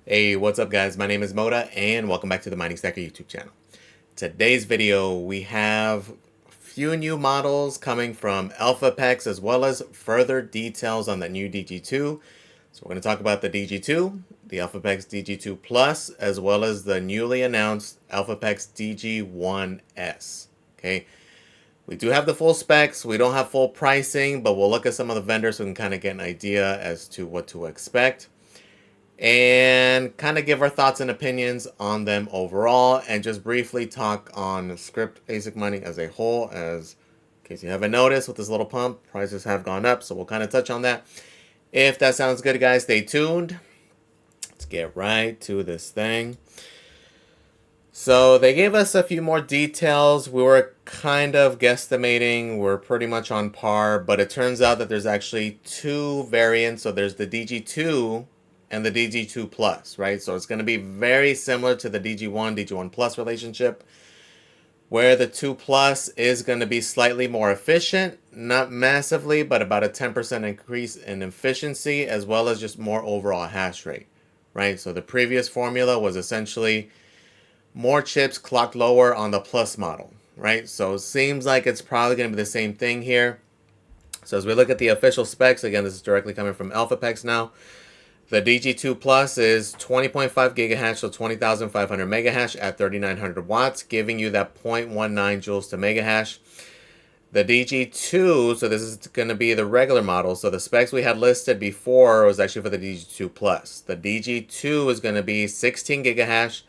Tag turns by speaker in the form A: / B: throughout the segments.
A: Hey, what's up guys? My name is Moda and welcome back to the Mining Stacker YouTube channel. Today's video we have a few new models coming from Elphapex as well as further details on the new DG2. So we're going to talk about the DG2, the Elphapex DG2 Plus, as well as the newly announced Elphapex DG1S. Okay, we do have the full specs, we don't have full pricing, but we'll look at some of the vendors so we can kind of get an idea as to what to expect and kind of give our thoughts and opinions on them overall, and just briefly talk on Scrypt ASIC mining as a whole, as in case you haven't noticed with this little pump, prices have gone up, so we'll kind of touch on that. If that sounds good, guys, stay tuned. Let's get right to this thing. So they gave us a few more details. We were kind of guesstimating, we're pretty much on par, but it turns out that there's actually two variants. So there's the DG2 and the DG2 Plus, right? So it's going to be very similar to the DG1 Plus relationship, where the 2 Plus is going to be slightly more efficient, not massively, but about a 10% increase in efficiency, as well as just more overall hash rate, right? So the previous formula was essentially more chips clocked lower on the Plus model, right? So it seems like it's probably going to be the same thing here. So as we look at the official specs, again, this is directly coming from Elphapex now. The DG2 Plus is 20.5 gigahash, so 20,500 megahash at 3,900 watts, giving you that 0.19 joules to megahash. The DG2, so this is going to be the regular model. So the specs we had listed before was actually for the DG2 Plus. The DG2 is going to be 16 gigahash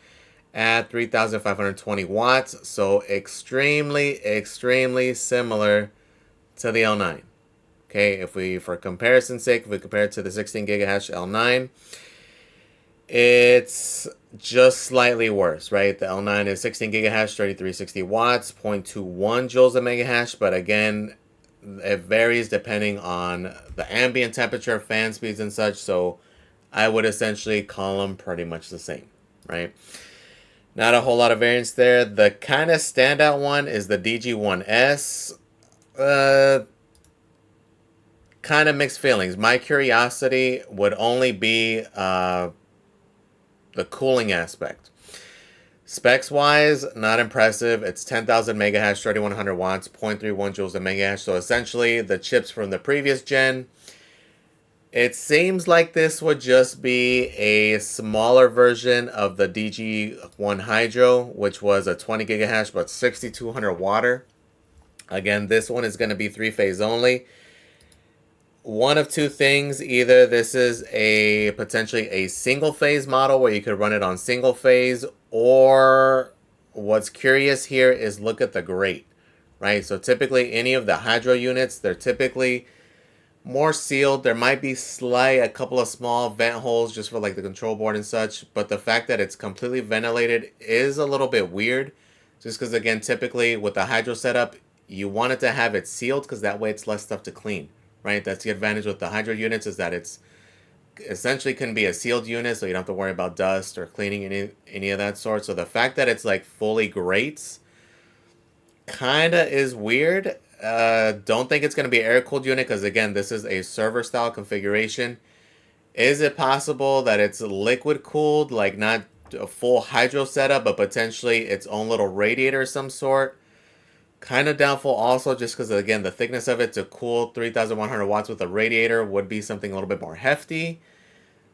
A: at 3,520 watts, so extremely similar to the L9. Okay, if we, for comparison's sake, if we compare it to the 16 gigahash L9, it's just slightly worse, right? The L9 is 16 gigahash, 3360 watts, 0.21 joules a megahash, but again, it varies depending on the ambient temperature, fan speeds, and such, so I would essentially call them pretty much the same, right? Not a whole lot of variance there. The kind of standout one is the DG1S. Kind of mixed feelings. My curiosity would only be the cooling aspect. Specs wise, not impressive. It's 10,000 megahash, 3,100 watts, 0.31 joules a megahash. So essentially the chips from the previous gen. It seems like this would just be a smaller version of the DG1 Hydro, which was a 20 gigahash but 6,200 watt. Again, this one is going to be 3-phase only. One of two things: either this is a potentially a single phase model where you could run it on single phase, or what's curious here is look at the grate, right? So typically any of the hydro units, they're typically more sealed. There might be a couple of small vent holes just for like the control board and such, but the fact that it's completely ventilated is a little bit weird, just because again, typically with the hydro setup, you want it to have it sealed because that way it's less stuff to clean. Right, that's the advantage with the hydro units, is that it's essentially can be a sealed unit, so you don't have to worry about dust or cleaning any of that sort. So the fact that it's like fully grates kind of is weird. Don't think it's going to be an air-cooled unit because again, this is a server-style configuration. Is it possible that it's liquid-cooled, like not a full hydro setup, but potentially its own little radiator of some sort? Kind of doubtful also, just because again the thickness of it to cool 3,100 watts with a radiator would be something a little bit more hefty.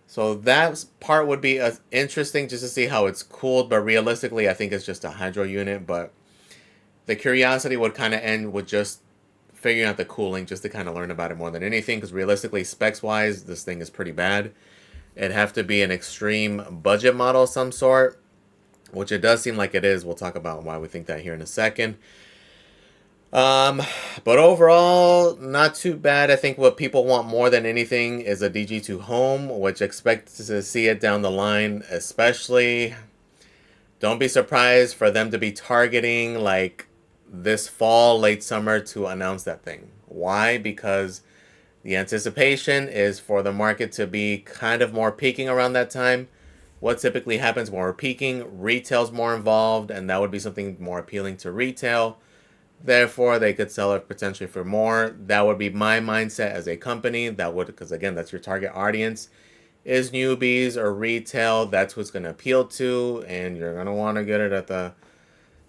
A: So that part would be interesting just to see how it's cooled, but realistically I think it's just a hydro unit. But the curiosity would kind of end with just figuring out the cooling, just to kind of learn about it more than anything, because realistically, specs wise, this thing is pretty bad. It'd have to be an extreme budget model of some sort, which it does seem like it is. We'll talk about why we think that here in a second. But overall, not too bad. I think what people want more than anything is a DG2 home, which expect to see it down the line, especially. Don't be surprised for them to be targeting like this fall, late summer to announce that thing. Why? Because the anticipation is for the market to be kind of more peaking around that time. What typically happens when we're peaking, retail's more involved, and that would be something more appealing to retail. Therefore, they could sell it potentially for more. That would be my mindset as a company. That would, because again, that's your target audience. is newbies or retail. That's what's going to appeal to, and you're going to want to get it at the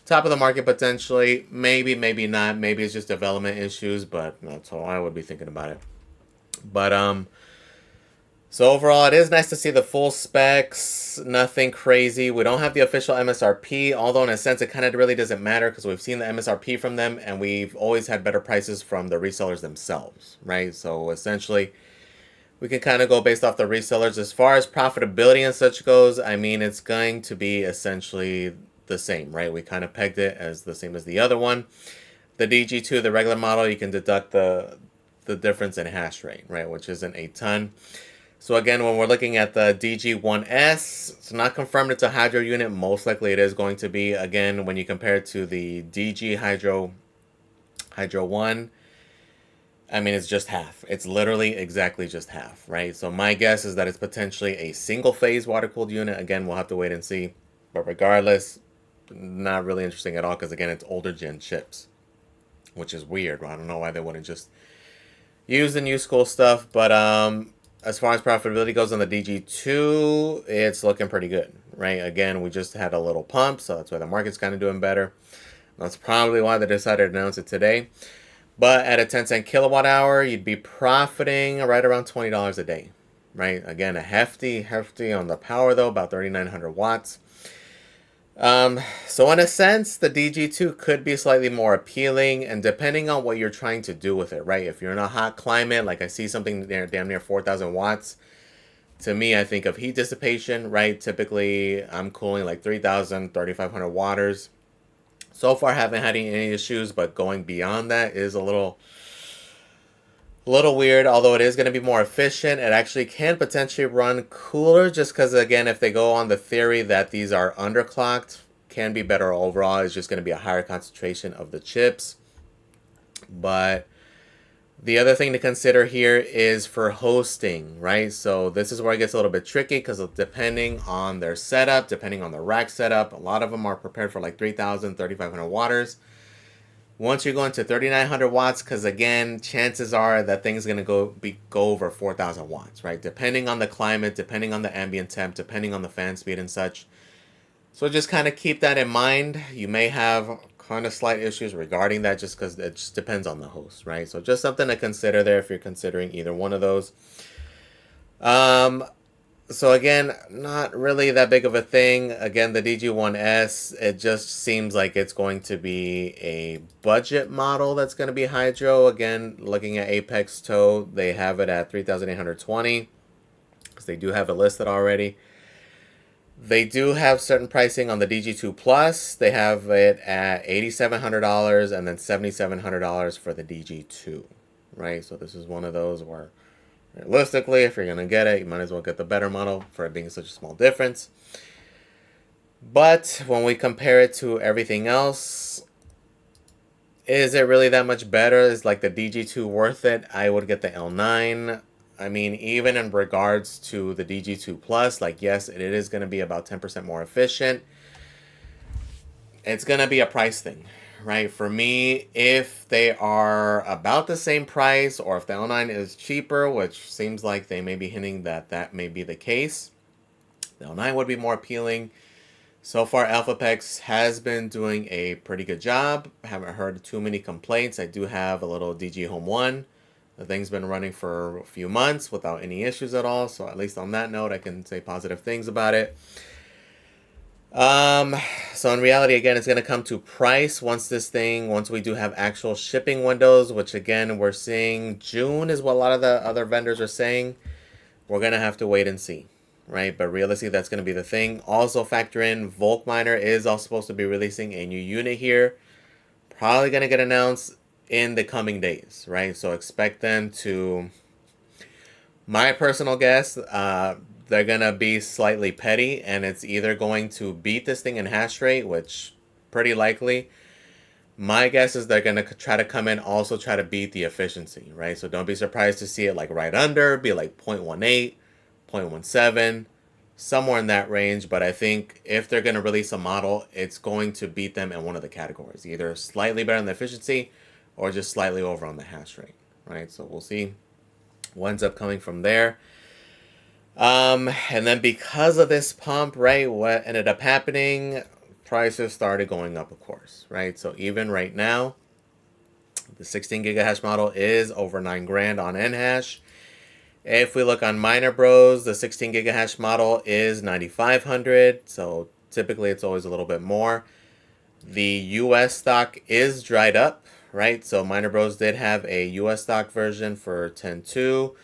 A: top of the market potentially. Maybe, maybe not. Maybe it's just development issues, but that's how I would be thinking about it. But so overall, it is nice to see the full specs. Nothing crazy. We don't have the official MSRP, although in a sense it kind of really doesn't matter because we've seen the MSRP from them, and we've always had better prices from the resellers themselves, right? So essentially, we can kind of go based off the resellers. As far as profitability and such goes, I mean, it's going to be essentially the same, right? We kind of pegged it as the same as the other one. The DG2, the regular model, you can deduct the difference in hash rate, right? Which isn't a ton. So again, when we're looking at the DG1S, it's not confirmed it's a Hydro unit. Most likely it is going to be. Again, when you compare it to the DG Hydro 1, I mean, it's just half. It's literally exactly just half, right? So my guess is that it's potentially a single-phase water-cooled unit. Again, we'll have to wait and see. But regardless, not really interesting at all because, again, it's older gen chips, which is weird. I don't know why they wouldn't just use the new school stuff. But as far as profitability goes on the DG2, it's looking pretty good, right? Again, we just had a little pump, so that's why the market's kind of doing better. That's probably why they decided to announce it today. But at a 10-cent kilowatt hour, you'd be profiting right around $20 a day, right? Again, a hefty on the power, though, about 3,900 watts. So in a sense, the DG2 could be slightly more appealing, and depending on what you're trying to do with it, right? If you're in a hot climate, like I see something there damn near 4,000 watts, to me, I think of heat dissipation, right? Typically, I'm cooling like 3,000, 3,500 watts. So far, haven't had any issues, but going beyond that is a little weird, although it is going to be more efficient. It actually can potentially run cooler just because, again, if they go on the theory that these are underclocked, can be better overall. It's just going to be a higher concentration of the chips. But the other thing to consider here is for hosting, right? So this is where it gets a little bit tricky because depending on their setup, depending on the rack setup, a lot of them are prepared for like 3,000, 3,500 watts. Once you're going to 3,900 watts, because again, chances are that thing's going to go over 4,000 watts, right? Depending on the climate, depending on the ambient temp, depending on the fan speed and such. So just kind of keep that in mind. You may have kind of slight issues regarding that just because it just depends on the host, right? So just something to consider there if you're considering either one of those. So again, not really that big of a thing. Again, the DG1S, it just seems like it's going to be a budget model that's going to be Hydro. Again, looking at Apex Toe, they have it at 3,820 because they do have it listed already. They do have certain pricing on the DG2 Plus. They have it at $8,700 and then $7,700 for the DG2, right? So this is one of those where realistically, if you're going to get it, you might as well get the better model for it being such a small difference. But when we compare it to everything else, is it really that much better? Is like the DG2 worth it? I would get the L9. I mean, even in regards to the DG2 Plus, like yes, it is going to be about 10% more efficient. It's going to be a price thing, right? For me, if they are about the same price or if the L9 is cheaper, which seems like they may be hinting that that may be the case, the L9 would be more appealing. So far, Elphapex has been doing a pretty good job. I haven't heard too many complaints. I do have a little DG Home 1. The thing's been running for a few months without any issues at all. So at least on that note, I can say positive things about it. So in reality, again, it's going to come to price once we do have actual shipping windows, which again, we're seeing June is what a lot of the other vendors are saying. We're going to have to wait and see, right? But realistically, that's going to be the thing. Also factor in Volk Miner is also supposed to be releasing a new unit here. Probably going to get announced in the coming days, right? So expect them to, my personal guess, they're going to be slightly petty, and it's either going to beat this thing in hash rate, which pretty likely. My guess is they're going to try to come in, also try to beat the efficiency, right? So don't be surprised to see it like right under, be like 0.18, 0.17, somewhere in that range. But I think if they're going to release a model, it's going to beat them in one of the categories, either slightly better in the efficiency or just slightly over on the hash rate, right? So we'll see what ends up coming from there. And then because of this pump, right, what ended up happening, prices started going up, of course, right? So even right now, the 16 gigahash model is over 9 grand on Nhash. If we look on Miner Bros, the 16 gigahash model is 9,500. So typically it's always a little bit more. The US stock is dried up, right? So Miner Bros did have a US stock version for 10.2.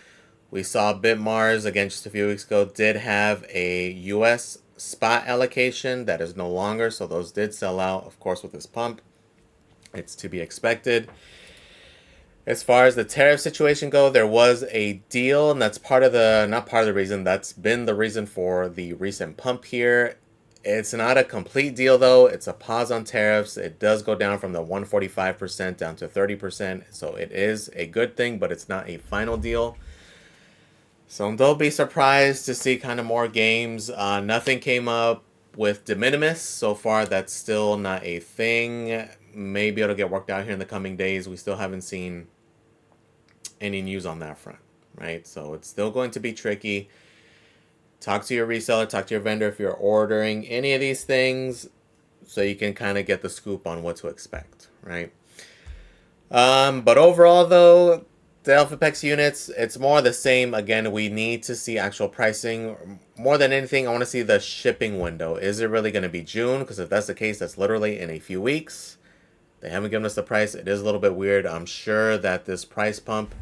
A: We saw Bitmars, again, just a few weeks ago, did have a US spot allocation that is no longer. So those did sell out, of course, with this pump. It's to be expected. As far as the tariff situation go, there was a deal, and that's part of the, not part of the reason, that's been the reason for the recent pump here. It's not a complete deal though. It's a pause on tariffs. It does go down from the 145% down to 30%. So it is a good thing, but it's not a final deal. So don't be surprised to see kind of more games. Nothing came up with de minimis. So far, that's still not a thing. Maybe it'll get worked out here in the coming days. We still haven't seen any news on that front, right? So it's still going to be tricky. Talk to your reseller, talk to your vendor if you're ordering any of these things so you can kind of get the scoop on what to expect, right? But overall, though, the Elphapex units, it's more the same. Again, we need to see actual pricing. More than anything, I want to see the shipping window. Is it really going to be June? Because if that's the case, that's literally in a few weeks. They haven't given us the price. It is a little bit weird. I'm sure that this price pump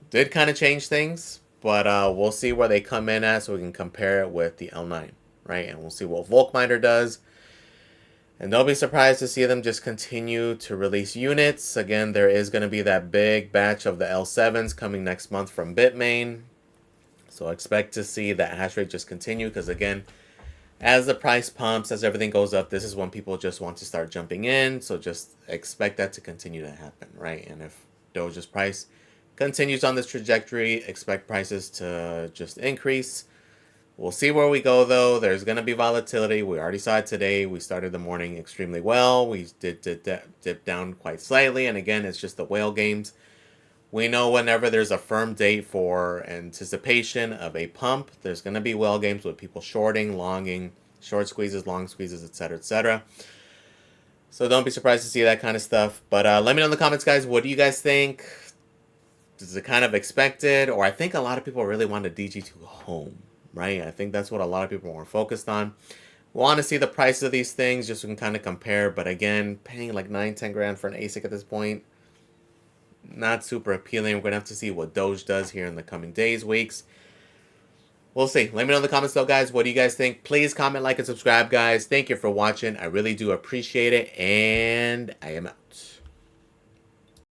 A: did kind of change things, but we'll see where they come in at so we can compare it with the L9, right? And we'll see what Volkminer does. And don't be surprised to see them just continue to release units. Again, there is going to be that big batch of the L7s coming next month from Bitmain. So expect to see that hash rate just continue because, again, as the price pumps, as everything goes up, this is when people just want to start jumping in. So just expect that to continue to happen, right? And if Doge's price continues on this trajectory, expect prices to just increase. We'll see where we go, though. There's going to be volatility. We already saw it today. We started the morning extremely well. We did dip down quite slightly. And again, it's just the whale games. We know whenever there's a firm date for anticipation of a pump, there's going to be whale games with people shorting, longing, short squeezes, long squeezes, etc., etc. So don't be surprised to see that kind of stuff. But let me know in the comments, guys. What do you guys think? Is it kind of expected? Or I think a lot of people really want a DG2 home, right? I think that's what a lot of people are focused on. We want to see the price of these things just so we can kind of compare. But again, paying like 9-10 grand for an ASIC at this point, not super appealing. We're going to have to see what Doge does here in the coming days, weeks. We'll see. Let me know in the comments, though, guys. What do you guys think? Please comment, like, and subscribe, guys. Thank you for watching. I really do appreciate it. And I am out.